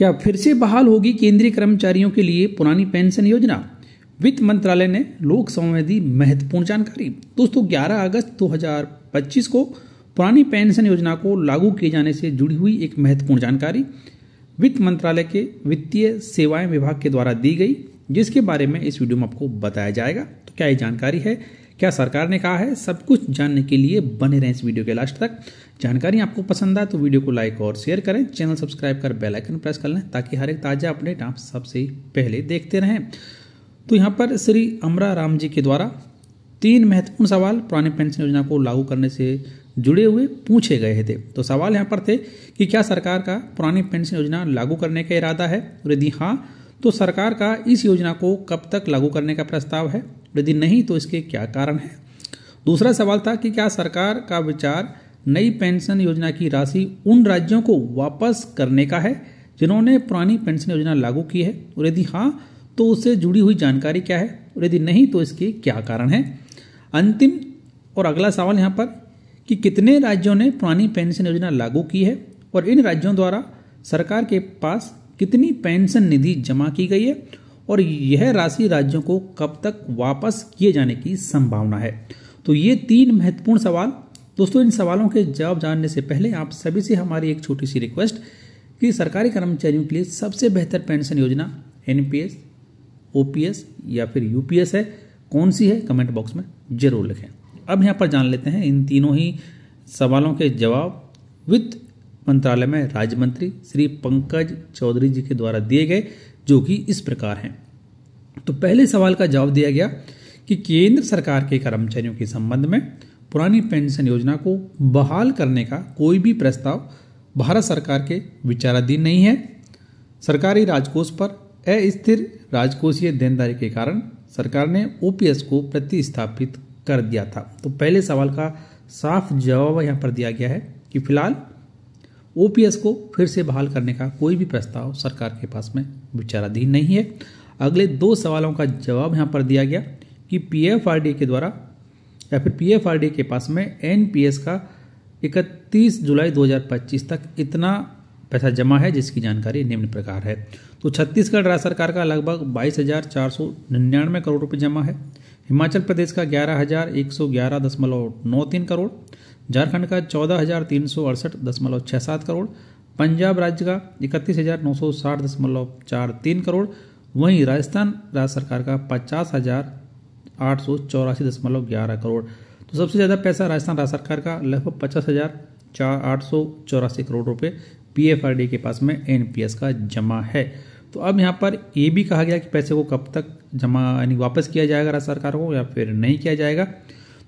क्या फिर से बहाल होगी केंद्रीय कर्मचारियों के लिए पुरानी पेंशन योजना? वित्त मंत्रालय ने लोकसभा में दी महत्वपूर्ण जानकारी। दोस्तों 11 अगस्त 2025 को पुरानी पेंशन योजना को लागू किए जाने से जुड़ी हुई एक महत्वपूर्ण जानकारी वित्त मंत्रालय के वित्तीय सेवाएं विभाग के द्वारा दी गई, जिसके बारे में इस वीडियो में आपको बताया जाएगा। तो क्या ये जानकारी है, क्या सरकार ने कहा है, सब कुछ जानने के लिए बने रहें इस वीडियो के लास्ट तक। जानकारी आपको पसंद आए तो वीडियो को लाइक और शेयर करें, चैनल सब्सक्राइब कर बेल आइकन प्रेस कर लें ताकि हर एक ताजा अपडेट आप सबसे पहले देखते रहें। तो यहाँ पर श्री अमरा राम जी के द्वारा 3 महत्वपूर्ण सवाल पुरानी पेंशन योजना को लागू करने से जुड़े हुए पूछे गए थे। तो सवाल यहाँ पर थे कि क्या सरकार का पुरानी पेंशन योजना लागू करने का इरादा है, और यदि हाँ तो सरकार का इस योजना को कब तक लागू करने का प्रस्ताव है, यदि नहीं तो इसके क्या कारण है। दूसरा सवाल था कि क्या सरकार का विचार नई पेंशन योजना की राशि उन राज्यों को वापस करने का है जिन्होंने पुरानी पेंशन योजना लागू की है, और यदि हाँ तो उससे जुड़ी हुई जानकारी क्या है, और यदि नहीं तो इसके क्या कारण है। अंतिम और अगला सवाल यहाँ पर कि कितने राज्यों ने पुरानी पेंशन योजना लागू की है और इन राज्यों द्वारा सरकार के पास कितनी पेंशन निधि जमा की गई है, और यह राशि राज्यों को कब तक वापस किए जाने की संभावना है। तो ये 3 महत्वपूर्ण सवाल। दोस्तों इन सवालों के जवाब जानने से पहले आप सभी से हमारी एक छोटी सी रिक्वेस्ट कि सरकारी कर्मचारियों के लिए सबसे बेहतर पेंशन योजना एनपीएस, ओपीएस या फिर यूपीएस है, कौन सी है, कमेंट बॉक्स में जरूर लिखें। अब यहाँ पर जान लेते हैं इन तीनों ही सवालों के जवाब वित्त मंत्रालय में राज्य मंत्री श्री पंकज चौधरी जी के द्वारा दिए गए, जो कि इस प्रकार हैं। तो पहले सवाल का जवाब दिया गया कि केंद्र सरकार के कर्मचारियों के संबंध में पुरानी पेंशन योजना को बहाल करने का कोई भी प्रस्ताव भारत सरकार के विचाराधीन नहीं है। सरकारी राजकोष पर अस्थिर राजकोषीय देनदारी के कारण सरकार ने ओपीएस को प्रतिस्थापित कर दिया था। तो पहले सवाल का साफ जवाब यहाँ पर दिया गया है कि फिलहाल ओपीएस को फिर से बहाल करने का कोई भी प्रस्ताव सरकार के पास में विचाराधीन नहीं है। अगले 2 सवालों का जवाब यहाँ पर दिया गया कि पीएफआरडीए के द्वारा या फिर पीएफआरडीए के पास में एनपीएस का 31 जुलाई 2025 तक इतना पैसा जमा है, जिसकी जानकारी निम्न प्रकार है। तो छत्तीसगढ़ राज्य सरकार का लगभग 22,499 करोड़ रुपये जमा है, हिमाचल प्रदेश का 11,111.93 करोड़, झारखंड का 14,368.67 करोड़, पंजाब राज्य का 31,960.43 करोड़, वहीं राजस्थान राज्य सरकार का 50,884.11 करोड़। तो सबसे ज़्यादा पैसा राजस्थान राज्य सरकार का लगभग 50,884 करोड़ रुपए पीएफआरडी के पास में एनपीएस का जमा है। तो अब यहाँ पर ये भी कहा गया कि पैसे को कब तक जमा यानी वापस किया जाएगा राज्य सरकार को या फिर नहीं किया जाएगा।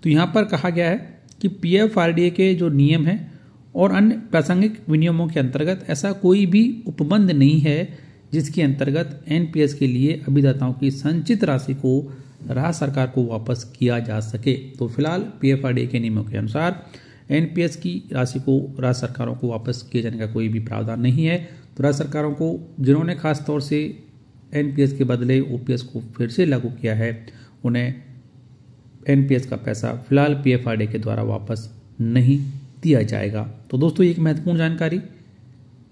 तो यहाँ पर कहा गया है कि पीएफआरडीए के जो नियम हैं और अन्य प्रासंगिक विनियमों के अंतर्गत ऐसा कोई भी उपबंध नहीं है जिसके अंतर्गत एनपीएस के लिए अभिदाताओं की संचित राशि को राज्य सरकार को वापस किया जा सके। तो फिलहाल पीएफआरडीए के नियमों के अनुसार एनपीएस की राशि को राज्य सरकारों को वापस किए जाने का कोई भी प्रावधान नहीं है। तो राज्य सरकारों को जिन्होंने खास तौर से एनपीएस के बदले ओपीएस को फिर से लागू किया है, उन्हें एनपीएस का पैसा फिलहाल पीएफआरडीए के द्वारा वापस नहीं दिया जाएगा। तो दोस्तों एक महत्वपूर्ण जानकारी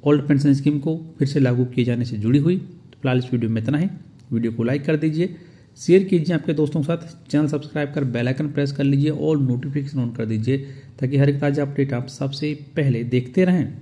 ओल्ड पेंशन स्कीम को फिर से लागू किए जाने से जुड़ी हुई। तो फिलहाल इस वीडियो में इतना ही। वीडियो को लाइक कर दीजिए, शेयर कीजिए आपके दोस्तों के साथ, चैनल सब्सक्राइब कर बेल आइकन प्रेस कर लीजिए और नोटिफिकेशन ऑन कर दीजिए ताकि हर एक ताजा अपडेट आप सबसे पहले देखते रहें।